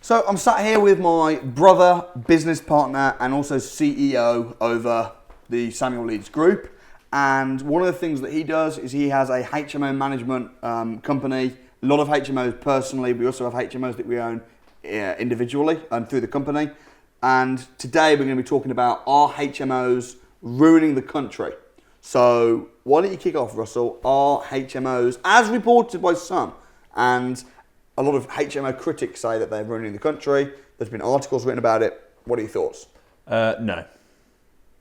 So I'm sat here with my brother, business partner, and also CEO over the Samuel Leeds Group. And one of the things that he does is he has a HMO management company. A lot of HMOs personally. We also have HMOs that we own individually and through the company. And today we're going to be talking about, are HMOs ruining the country? So why don't you kick off, Russell? Are HMOs, as reported by some, and a lot of HMO critics say that they're ruining the country. There's been articles written about it. What are your thoughts? No.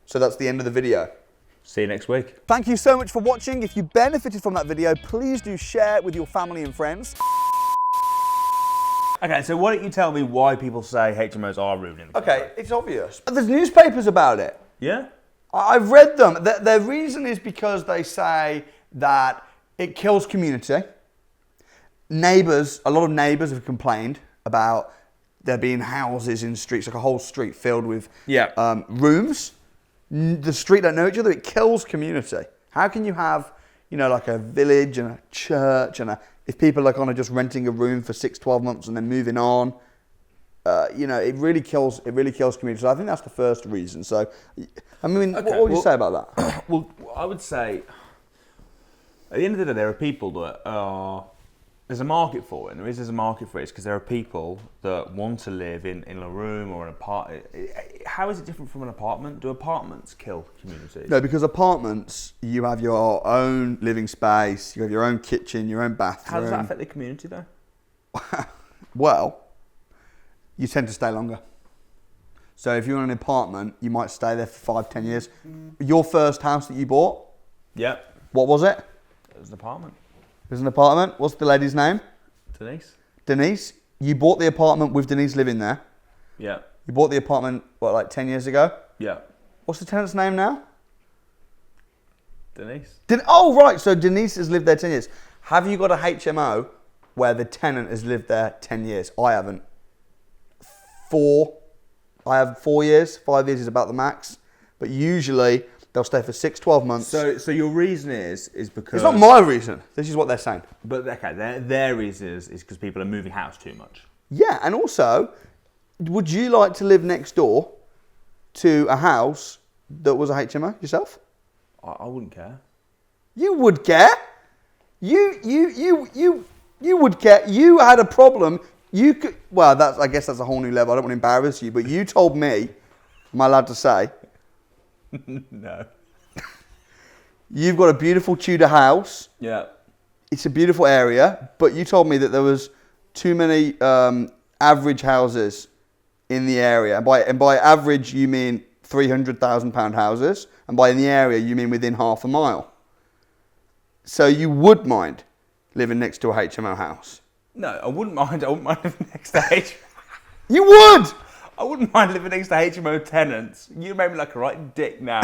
So that's the end of the video. See you next week. Thank you so much for watching. If you benefited from that video, please do share it with your family and friends. Okay, so why don't you tell me why people say HMOs are ruining the country? Okay, it's obvious. There's newspapers about it. Yeah? I've read them. Their reason is because they say that it kills community. Neighbours, a lot of neighbours have complained about there being houses in streets, like a whole street filled with rooms. The street don't know each other. It kills community. How can you have, like a village and a church and if people are kind of just renting a room for 6-12 months and then moving on, it really kills community. So I think that's the first reason. So, I mean, what would you say about that? Well, I would say, at the end of the day, there are people that are... There's a market for it, and there's a market for it because there are people that want to live in a room or an apartment. How is it different from an apartment? Do apartments kill communities? No, because apartments, you have your own living space, you have your own kitchen, your own bathroom. How does that affect the community, though? Well, you tend to stay longer. So if you're in an apartment, you might stay there for 5-10 years. Your first house that you bought? Yeah. What was it? It was an apartment. It was an apartment. What's the lady's name? Denise. Denise. You bought the apartment with Denise living there. Yeah. You bought the apartment, like 10 years ago? Yeah. What's the tenant's name now? Denise. Oh, right. So Denise has lived there 10 years. Have you got a HMO where the tenant has lived there 10 years? I haven't. 4. I have 4 years. 5 years is about the max. But usually they'll stay for 6-12 months. So your reason is because... It's not my reason. This is what they're saying. But okay, their reason is because people are moving house too much. Yeah, and also, would you like to live next door to a house that was a HMO yourself? I wouldn't care. You would care. You would care. You had a problem. You could. Well, I guess that's a whole new level. I don't want to embarrass you, but you told me. Am I allowed to say? No. You've got a beautiful Tudor house. Yeah. It's a beautiful area, but you told me that there was too many average houses in the area. And by average, you mean £300,000 houses, and by in the area, you mean within half a mile. So you would mind living next to a HMO house? No, I wouldn't mind. I wouldn't mind living next to HMO. You would! I wouldn't mind living next to HMO tenants. You made me like a right dick now.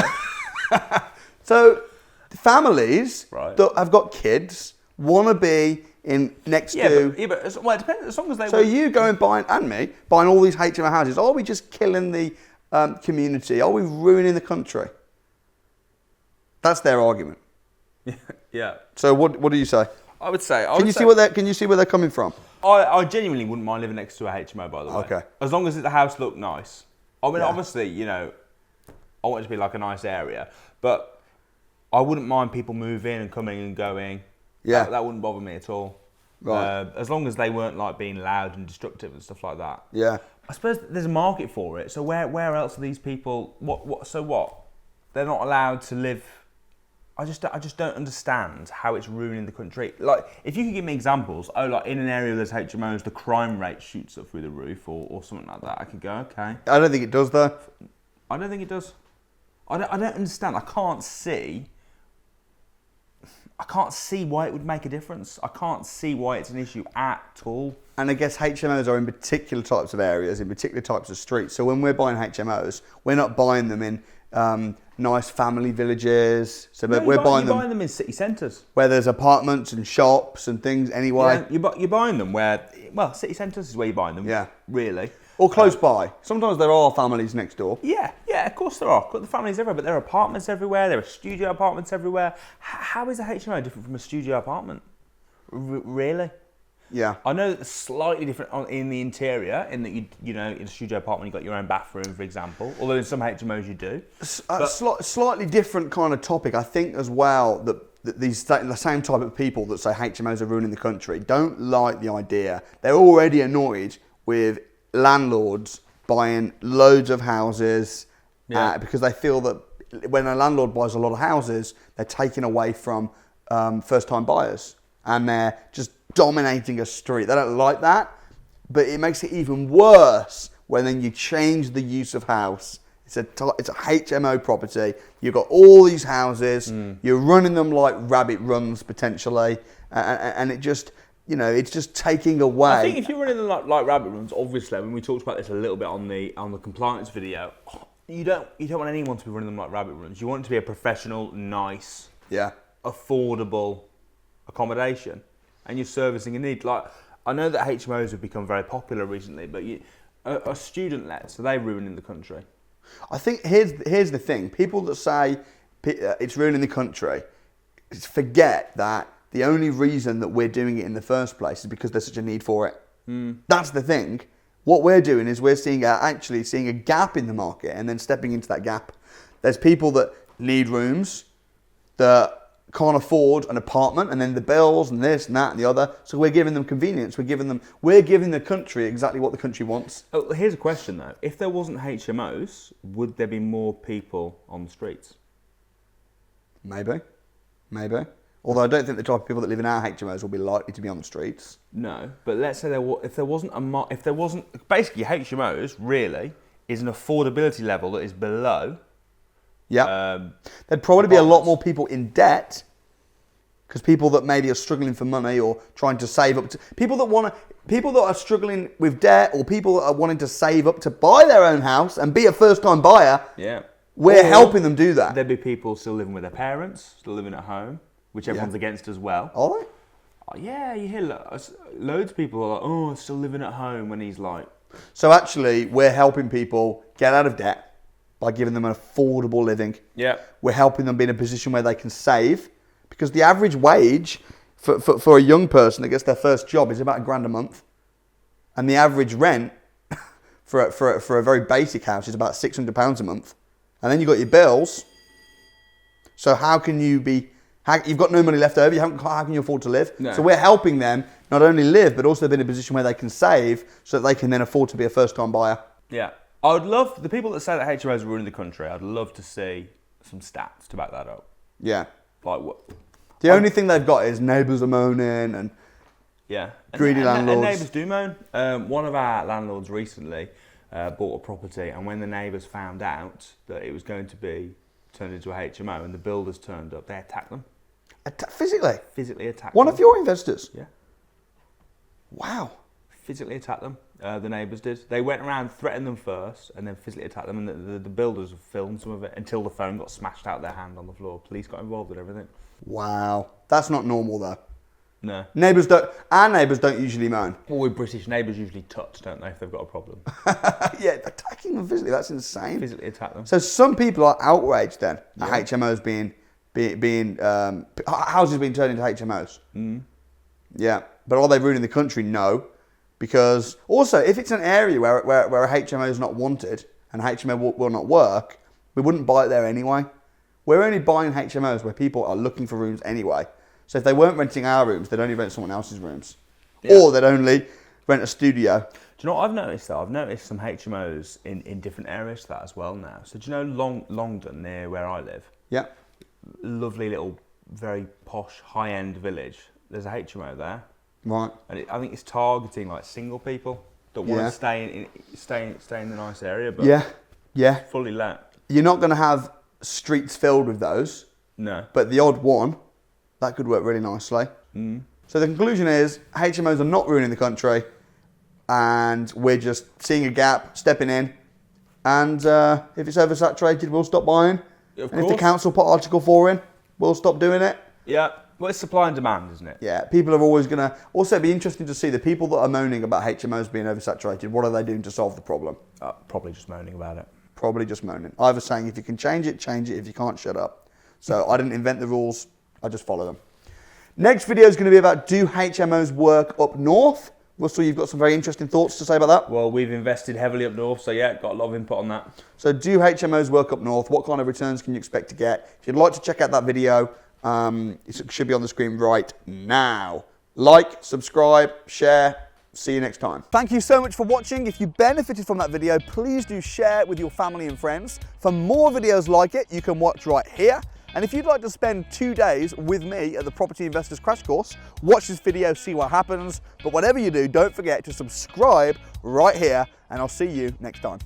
So families Right. that have got kids want to be in next to... But it depends. As long as they... So you go and buying all these HMO houses. Are we just killing the community? Are we ruining the country? That's their argument. Yeah. So what do you say? I would say... Can you see where they're coming from? I genuinely wouldn't mind living next to a HMO, by the way. Okay. As long as the house looked nice. I mean, Yeah. obviously, I want it to be like a nice area, but I wouldn't mind people moving and coming and going. Yeah. That wouldn't bother me at all. Right. As long as they weren't like being loud and destructive and stuff like that. Yeah. I suppose there's a market for it. So where else are these people? So what? They're not allowed to live. I just don't understand how it's ruining the country. Like, if you could give me examples, like in an area where there's HMOs, the crime rate shoots up through the roof or something like that, I could go, okay. I don't think it does though. I don't think it does. I don't understand. I can't see why it would make a difference. I can't see why it's an issue at all. And I guess HMOs are in particular types of areas, in particular types of streets. So when we're buying HMOs, we're not buying them in nice family villages. So we're buying them in city centres. where there's apartments and shops and things anyway. Yeah, you're buying them where, city centres is where you're buying them. Yeah. Really. Or close by. Sometimes there are families next door. Yeah, of course there are. Got the families everywhere, but there are apartments everywhere. There are studio apartments everywhere. How is a HMO different from a studio apartment? Really? Yeah. I know that it's slightly different in the interior, in that you know, in a studio apartment you've got your own bathroom, for example. Although in some HMOs you do. Slightly different kind of topic. I think as well that the same type of people that say HMOs are ruining the country don't like the idea. They're already annoyed with landlords buying loads of houses because they feel that when a landlord buys a lot of houses, they're taking away from first-time buyers and they're just dominating a street. They don't like that, but it makes it even worse when then you change the use of house. It's a HMO property. You've got all these houses. You're running them like rabbit runs potentially, and it just, you know, it's just taking away. I think if you're running them like rabbit runs, obviously, I mean, we talked about this a little bit on the compliance video. You don't want anyone to be running them like rabbit runs. You want it to be a professional, nice, affordable accommodation, and you're servicing a need. Like, I know that HMOs have become very popular recently, but a student let, so they're ruining the country. I think here's the thing. People that say it's ruining the country forget that the only reason that we're doing it in the first place is because there's such a need for it. That's the thing. What we're doing is we're seeing a gap in the market and then stepping into that gap. There's people that need rooms that can't afford an apartment, and then the bills and this and that and the other. So we're giving them convenience. We're giving the country exactly what the country wants. Oh, here's a question though: if there wasn't HMOs, would there be more people on the streets? Maybe. Although I don't think the type of people that live in our HMOs will be likely to be on the streets. No, but let's say if there wasn't basically HMOs really is an affordability level that is below. Yeah, there'd probably be a lot more people in debt because people that maybe are struggling for money or trying to save up to people that are struggling with debt, or people that are wanting to save up to buy their own house and be a first-time buyer. Yeah, we're helping them do that. There'd be people still living with their parents, still living at home, which everyone's against as well. Are they? Oh, yeah, you hear loads of people are like, "Oh, still living at home," when he's like. So actually, we're helping people get out of debt by giving them an affordable living. Yeah. We're helping them be in a position where they can save, because the average wage for a young person that gets their first job is about £1,000 a month. And the average rent for a very basic house is about £600 a month. And then you've got your bills. So you've got no money left over, how can you afford to live? No. So we're helping them not only live, but also be in a position where they can save so that they can then afford to be a first-time buyer. Yeah. I would love, the people that say that HMOs are ruining the country, I'd love to see some stats to back that up. Yeah. Like what? The only thing they've got is neighbours are moaning and greedy landlords. And neighbours do moan. One of our landlords recently bought a property, and when the neighbours found out that it was going to be turned into a HMO and the builders turned up, they attacked them. Physically? Physically attacked One them. of your investors? Yeah. Wow. Physically attacked them. The neighbours did. They went around, threatened them first, and then physically attacked them. And the builders have filmed some of it until the phone got smashed out of their hand on the floor. Police got involved with everything. Wow, that's not normal though. No. Our neighbours don't usually moan. Well, with British neighbours usually touch, don't they, if they've got a problem? Yeah, attacking them physically, that's insane. Physically attack them. So some people are outraged then at HMOs being houses being turned into HMOs. Yeah, but are they ruining the country? No. Because also, if it's an area where a HMO is not wanted and HMO will not work, we wouldn't buy it there anyway. We're only buying HMOs where people are looking for rooms anyway. So if they weren't renting our rooms, they'd only rent someone else's rooms. Yeah. Or they'd only rent a studio. Do you know what I've noticed though? I've noticed some HMOs in different areas to that as well now. So do you know Longdon, near where I live? Yeah. Lovely little, very posh, high-end village. There's a HMO there. Right. And I think it's targeting like single people that want to stay in the nice area, but fully let. You're not going to have streets filled with those. No. But the odd one, that could work really nicely. So the conclusion is HMOs are not ruining the country, and we're just seeing a gap, stepping in, and if it's oversaturated, we'll stop buying. Of and course. If the council put Article 4 in, we'll stop doing it. Yeah. Well, it's supply and demand, isn't it? Yeah, people are always going to... Also, it'd be interesting to see the people that are moaning about HMOs being oversaturated, what are they doing to solve the problem? Probably just moaning about it. Probably just moaning. Either saying, if you can change it, change it. If you can't, shut up. So I didn't invent the rules, I just follow them. Next video is going to be about, do HMOs work up north? Russell, you've got some very interesting thoughts to say about that. Well, we've invested heavily up north, so yeah, got a lot of input on that. So do HMOs work up north? What kind of returns can you expect to get? If you'd like to check out that video, it should be on the screen right now. Like, subscribe, share. See you next time. Thank you so much for watching. If you benefited from that video, please do share it with your family and friends. For more videos like it, you can watch right here. And if you'd like to spend 2 days with me at the Property Investors Crash Course, watch this video, see what happens. But whatever you do, don't forget to subscribe right here, and I'll see you next time.